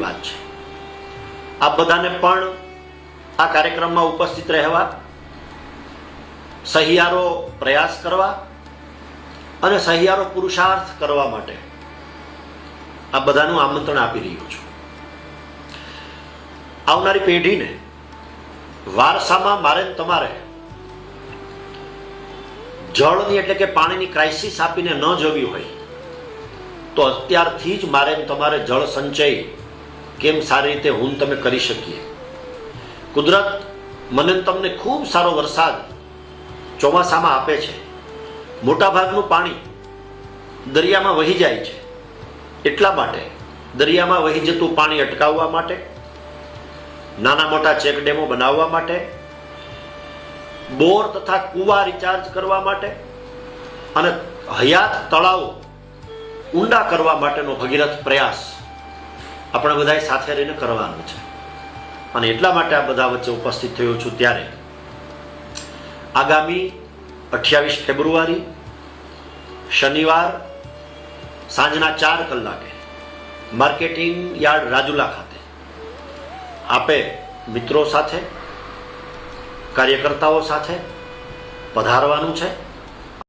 વાત છે. આપ બધાને પણ આ કાર્યક્રમમાં ઉપસ્થિત રહેવા, સહિયારો પ્રયાસ કરવા અને સહિયારો પુરુષાર્થ કરવા માટે આ બધાનું આમંત્રણ આપી રહ્યો છું. આવનારી પેઢીને વારસામાં મારે તમારે જળની એટલે કે પાણીની ક્રાઇસિસ આપીને ન જવી હોય તો અત્યારથી જ મારે તમારે જળ સંચય કેમ સારી રીતે હું તમે કરી શકીએ. કુદરત મને તમને ખૂબ સારો વરસાદ ચોમાસામાં આપે છે. મોટાભાગનું પાણી દરિયામાં વહી જાય છે. એટલા માટે દરિયામાં વહી જતું પાણી અટકાવવા માટે, નાના મોટા ચેકડેમો બનાવવા માટે, બોર તથા કૂવા રિચાર્જ કરવા માટે અને હયાત તળાવો ઊંડા કરવા માટેનો ભગીરથ પ્રયાસ આપણે બધાએ સાથે રહીને કરવાનો છે. અને એટલા માટે આ બધા વચ્ચે ઉપસ્થિત થયો છું. ત્યારે આગામી 28 ફેબ્રુઆરી શનિવાર સાંજના 4 કલાકે માર્કેટિંગ યાર્ડ રાજુલા ખાતે આપે મિત્રો સાથે, કાર્યકર્તાઓ સાથે પધારવાનું છે.